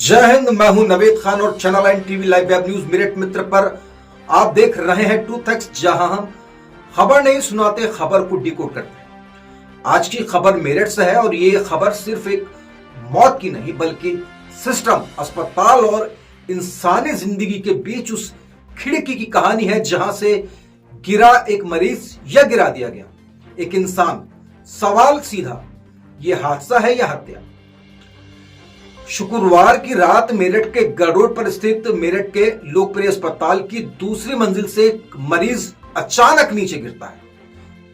जय हिंद। मैं हूं नवेद खान और channel 9 TV live web news Meerut मित्र पर आप देख रहे हैं ट्रूथ एक्स, जहां हम खबर नहीं सुनाते, खबर को डिकोड करते हैं। आज की खबर मेरठ से है और ये खबर सिर्फ एक मौत की नहीं बल्कि सिस्टम, अस्पताल और इंसानी जिंदगी के बीच उस खिड़की की कहानी है जहां से गिरा एक मरीज या गिरा दिया गया एक इंसान। सवाल सीधा, ये हादसा है या हत्या? शुक्रवार की रात मेरठ के गड़ोड़ पर स्थित मेरठ के लोकप्रिय अस्पताल की दूसरी मंजिल से एक मरीज अचानक नीचे गिरता है।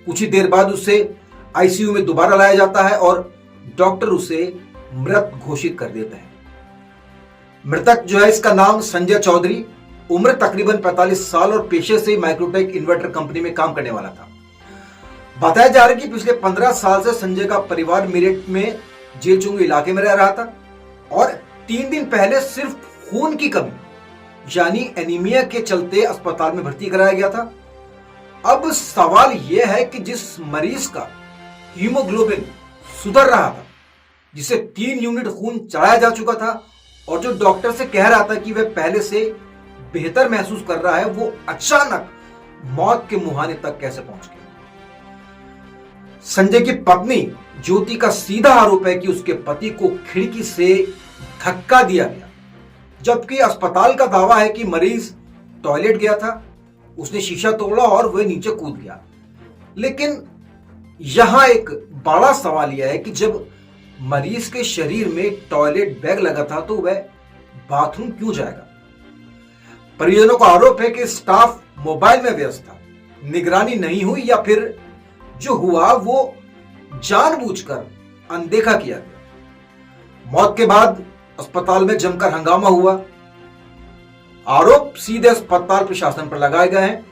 कुछ ही देर बाद उसे आईसीयू में दोबारा लाया जाता है और डॉक्टर उसे मृत घोषित कर देता है। मृतक जो है, इसका नाम संजय चौधरी, उम्र तकरीबन 45 साल और पेशे से माइक्रोटेक इन्वर्टर कंपनी में काम करने वाला था। बताया जा रहा है कि पिछले 15 साल से संजय का परिवार मेरठ में जेलचुंगी इलाके में रह रहा था और 3 दिन पहले सिर्फ खून की कमी यानी एनीमिया के चलते अस्पताल में भर्ती कराया गया था। अब सवाल यह है कि जिस मरीज का हीमोग्लोबिन सुधर रहा था, जिसे 3 यूनिट खून चढ़ाया जा चुका था और जो डॉक्टर से कह रहा था कि वह पहले से बेहतर महसूस कर रहा है, वो अचानक मौत के मुहाने तक कैसे पहुंच गया? संजय की पत्नी ज्योति का सीधा आरोप है कि उसके पति को खिड़की से धक्का दिया गया, जबकि अस्पताल का दावा है कि मरीज टॉयलेट गया था, उसने शीशा तोड़ा और वह नीचे कूद गया। लेकिन यहां एक बड़ा सवाल यह है कि जब मरीज के शरीर में टॉयलेट बैग लगा था तो वह बाथरूम क्यों जाएगा? परिजनों का आरोप है कि स्टाफ मोबाइल में व्यस्त था, निगरानी नहीं हुई या फिर जो हुआ वो जानबूझकर अनदेखा किया गया। मौत के बाद अस्पताल में जमकर हंगामा हुआ। आरोप सीधे अस्पताल प्रशासन पर लगाए गए हैं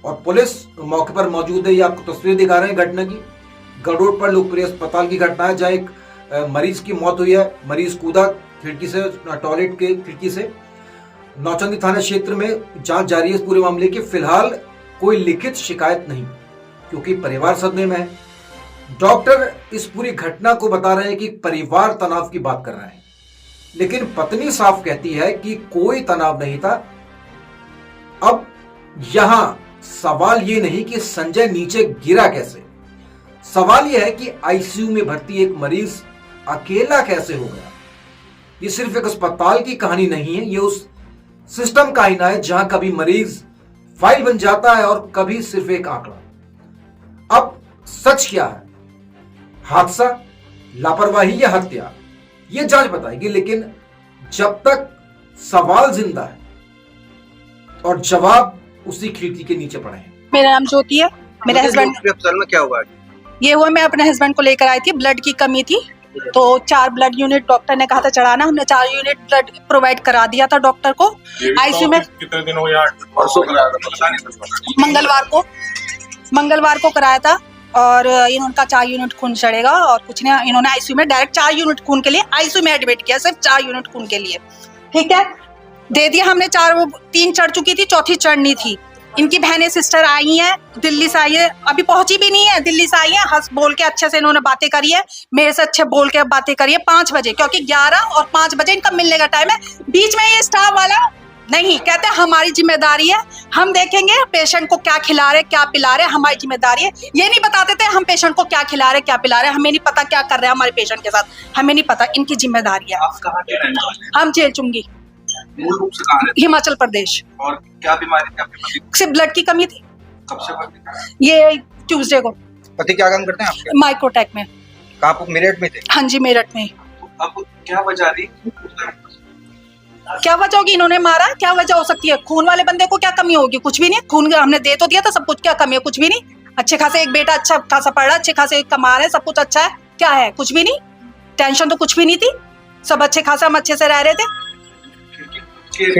और पुलिस मौके पर मौजूद है। ये आपको तस्वीर दिखा रहे हैं घटना की। गड़ोड़ पर लोकप्रिय अस्पताल की घटना है जहां एक मरीज की मौत हुई है। मरीज कूदा खिड़की से, टॉयलेट के खिड़की से। नौचंदी थाना क्षेत्र में जांच जारी है इस पूरे मामले की। फिलहाल कोई लिखित शिकायत नहीं क्योंकि परिवार सदमे में है। डॉक्टर इस पूरी घटना को बता रहे हैं कि परिवार तनाव की बात कर रहा है, लेकिन पत्नी साफ कहती है कि कोई तनाव नहीं था। अब यहां सवाल यह नहीं कि संजय नीचे गिरा कैसे, सवाल यह है कि आईसीयू में भर्ती एक मरीज अकेला कैसे हो गया। ये सिर्फ एक अस्पताल की कहानी नहीं है, ये उस सिस्टम का आईना है जहां कभी मरीज फाइल बन जाता है और कभी सिर्फ एक आंकड़ा। अब सच क्या है? हादसा, लापरवाही या हत्या? यह जांच बताएगी, लेकिन जब तक सवाल जिंदा है और जवाब उसी खिड़की के नीचे पड़े हैं। मेरा नाम ज्योति है। मेरे हस्बैंड में क्या हुआ? ये हुआ, मैं अपने हस्बैंड को लेकर आई थी, ब्लड की कमी थी तो 4 ब्लड यूनिट डॉक्टर ने कहा था चढ़ाना। हमने 4 यूनिट ब्लड प्रोवाइड करा दिया था डॉक्टर को। आईसीयू में कितने दिन हो गया? परसों कराया था, मंगलवार को कराया था और इनका 4 यूनिट खून चढ़ेगा और कुछ नहीं। इन्होंने आईसीयू में डायरेक्ट 4 यूनिट खून के लिए आईसीयू में एडमिट किया, सिर्फ 4 यूनिट खून के लिए। ठीक है, दे दिया हमने। 3 चढ़ चुकी थी, चौथी चढ़नी थी। इनकी बहनें सिस्टर आई हैं, दिल्ली से आई है, अभी पहुंची भी नहीं है, दिल्ली से आई है। हंस बोल के अच्छे से इन्होंने बातें करी है, मेरे से अच्छे बोल के बातें करी है 5 बजे, क्योंकि 11 और 5 बजे इनका मिलने का टाइम है। बीच में ये स्टाफ वाला नहीं, कहते हमारी जिम्मेदारी है, हम देखेंगे पेशेंट को क्या खिला रहे क्या पिला रहे, हमारी जिम्मेदारी है। ये नहीं बताते थे हम पेशेंट को क्या खिला रहे क्या पिला रहे, हमें नहीं पता क्या कर रहे हैं हमारे पेशेंट के साथ, हमें नहीं पता, इनकी जिम्मेदारी है। आप कहाँ के रहने वाले हैं? हम जेलचुंगी, मूल रूप से कहाँ रहते हिमाचल प्रदेश। हैं? और क्या बीमारी थी आपके पति को? सिर्फ ब्लड की कमी थी। कब से भर्ती कराया? ये ट्यूसडे को। पति क्या काम करते हैं आपके? माइक्रोटेक में। कहाँ पर? मेरठ में थे? हाँ जी, मेरठ में। तो अब क्या वजह रही? क्या वजह होगी? इन्होंने मारा, क्या वजह हो सकती है? खून वाले बंदे को क्या कमी होगी? कुछ भी नहीं, खून हमने दे तो दिया था सब कुछ, क्या कमी है? कुछ भी नहीं। अच्छे खासे एक बेटा अच्छा खासा पढ़ रहा है, अच्छे खासे कमा रहे, सब कुछ अच्छा है, क्या है? कुछ भी नहीं, टेंशन तो कुछ भी नहीं थी, सब अच्छे खासा, हम अच्छे से रह रहे थे।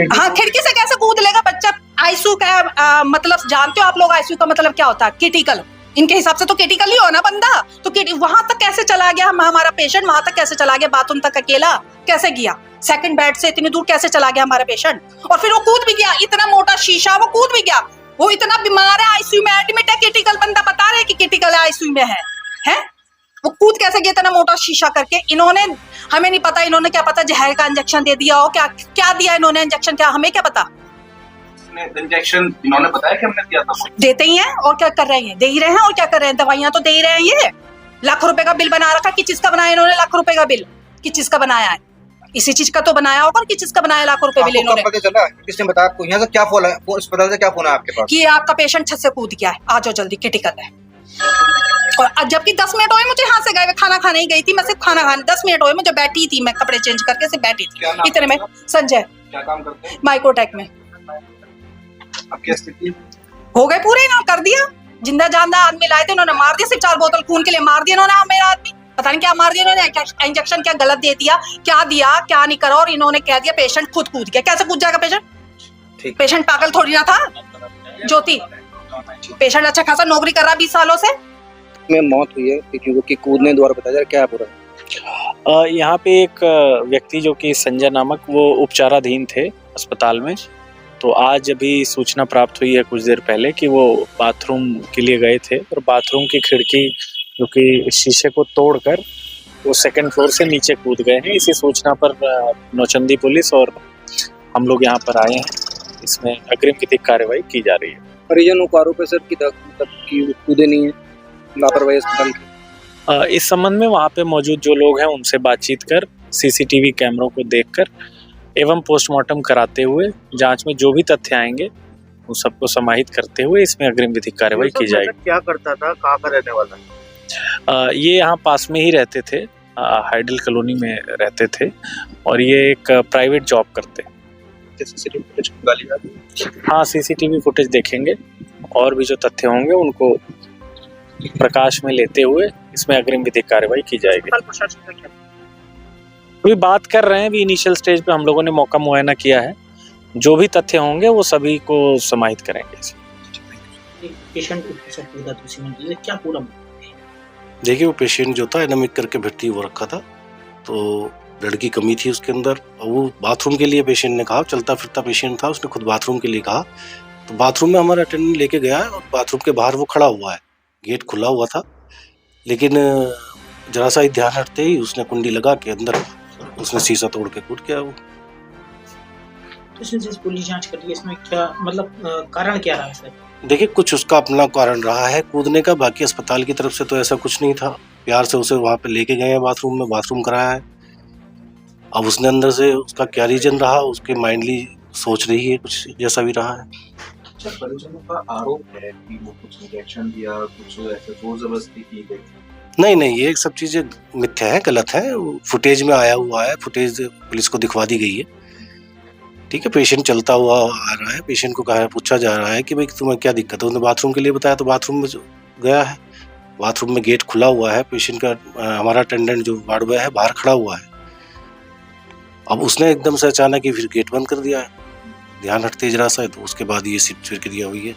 हाँ, खिड़की से कैसे कूद लेगा बच्चा? आईसीयू का मतलब जानते हो आप लोग, आईसीयू का मतलब क्या होता है? क्रिटिकल। इनके हिसाब से तो क्रिटिकल ही हो ना बंदा, तो वहां तक कैसे चला गया? हमारा पेशेंट वहां तक कैसे चला गया? बाथरूम तक अकेला कैसे गया? सेकंड बेड से इतनी दूर कैसे चला गया हमारा पेशेंट? और फिर वो कूद भी गया, इतना मोटा शीशा, वो कूद भी गया। वो इतना बीमार है, आईसीयू में एडमिट है, क्रिटिकल बंदा बता रहे कि क्रिटिकल आईसीयू में है? वो कूद कैसे फेंक इतना मोटा शीशा करके। इन्होंने, हमें नहीं पता इन्होंने क्या पता जहर का इंजेक्शन दे दिया हो, क्या क्या दिया इन्होंने इंजेक्शन, क्या हमें क्या पता। इंजेक्शन इन्होंने बताया कि हमने दिया था। देते ही हैं और क्या कर रहे हैं, दे ही रहे हैं और क्या कर रहे हैं, दवाइयां तो दे ही रहे हैं। ये लाखों रुपए का बिल बना रखा, किस चीज का बनाया इन्होंने लाखों रुपए का बिल, किस चीज का बनाया है, इसी चीज का तो बनाया होगा, किस चीज का बनाया लाखों रुपए बिल इन्होंने। पता चला किसने बताया आपको? यहाँ से क्या फोन है, अस्पताल से क्या फोन है आपके पास कि आपका पेशेंट छत से कूद गया है, आ जाओ जल्दी, क्रिटिकल है। और जबकि 10 मिनट हुए मुझे यहाँ से गए, खाना खाने ही गई थी मैं, सिर्फ खाना खाने 10 मिनट हुए मुझे, बैठी थी मैं, कपड़े चेंज करके सिर्फ बैठी थी इतने में। संजय, क्या काम करते हैं? माइक्रोटेक में। अब क्या स्थिति हो गए पूरे, इन्होंने कर दिया, जिंदा जानदा आदमी लाए थे इन्होंने, मार दिया, सिर्फ 4 बोतल खून के लिए मार दिया इन्होंने मेरा आदमी। पता नहीं क्या मार दिया इन्होंने, इंजेक्शन क्या गलत दे दिया, क्या दिया क्या नहीं करा, और इन्होंने कह दिया पेशेंट खुद कूद गया। कैसे कूद जाएगा पेशेंट? पेशेंट पागल थोड़ी ना था। ज्योति, पेशेंट अच्छा खासा नौकरी कर रहा 20 सालों से। में मौत हुई है क्योंकि कूदने द्वारा बताया जा रहा है, क्या है पूरा? यहाँ पे एक व्यक्ति जो कि संजय नामक, वो उपचाराधीन थे अस्पताल में। तो आज अभी सूचना प्राप्त हुई है कुछ देर पहले कि वो बाथरूम के लिए गए थे और बाथरूम की खिड़की जो कि शीशे को तोड़कर वो 2nd फ्लोर से नीचे कूद गए हैं। इसी सूचना पर नौचंदी पुलिस और हम लोग यहाँ पर आए हैं। इसमें अग्रिम विधिक कार्रवाई की जा रही है। परिजनों को आरोप है सर कि कूदे नहीं है, लापरवाही अस्पताल की। इस संबंध में वहाँ पे मौजूद जो लोग हैं उनसे बातचीत कर, सीसीटीवी कैमरों को देखकर एवं पोस्टमार्टम कराते हुए जांच में जो भी तथ्य आएंगे उन सबको समाहित करते हुए इसमें अग्रिम विधिक कार्रवाई की जाएगी। क्या करता था, कहाँ का रहने वाला है? ये यहाँ पास में ही रहते थे, हाइडल कॉलोनी में रहते थे और ये एक प्राइवेट जॉब करते। सीसीटीवी फुटेज गाली जाती है। हाँ, सीसीटीवी फुटेज देखेंगे और भी जो तथ्य होंगे उनको प्रकाश में लेते हुए इसमें अग्रिम विधिक कार्रवाई की जाएगी। अभी बात कर रहे हैं, अभी इनिशियल स्टेज पे हम लोगों ने मौका मुआयना किया है, जो भी तथ्य होंगे वो सभी को समाहित करेंगे। पेशेंट क्या पूरा? देखिए, वो पेशेंट जो था एडमिट करके भर्ती हो रखा था, तो ब्लड की कमी थी उसके अंदर। वो बाथरूम के लिए पेशेंट ने कहा, चलता फिरता पेशेंट था, उसने खुद बाथरूम के लिए कहा। तो बाथरूम में हमारा अटेंडेंट लेके गया है और बाथरूम के बाहर वो खड़ा हुआ है, गेट खुला हुआ था, लेकिन जरा सा ही ध्यान हटते ही उसने कुंडी लगा के अंदर उसने शीशा तोड़ के कूद गया। वो तो इसमें पुलिस जांच कर रही है, इसमें क्या मतलब कारण क्या रहा है सर? देखिए, कुछ उसका अपना कारण रहा है कूदने का, बाकी अस्पताल की तरफ से तो ऐसा कुछ नहीं था। प्यार से उसे वहाँ पे लेके गए हैं, बाथरूम में बाथरूम कराया है। अब उसने अंदर से उसका क्या रीजन रहा, उसके माइंडली सोच रही है कुछ जैसा भी रहा है। अच्छा, परिजनों का आरोप है कि वो कुछ इंजेक्शन दिया, कुछ ऐसे जोर जबरदस्ती की गई। नहीं, ये सब चीजें मिथ्या है, गलत है। फुटेज में आया हुआ है, फुटेज पुलिस को दिखवा दी गई है। ठीक है, पेशेंट चलता हुआ आ रहा है, पेशेंट को कहा, पूछा जा रहा है कि भाई तुम्हें क्या दिक्कत है। उसने बाथरूम के लिए बताया तो बाथरूम में गया है, बाथरूम में गेट खुला हुआ है, पेशेंट का हमारा अटेंडेंट जो वार्ड बॉय है बाहर खड़ा हुआ है। अब उसने एकदम से अचानक ही फिर गेट बंद कर दिया है, ध्यान हटते जरा सा, तो उसके बाद ये प्रक्रिया हुई है।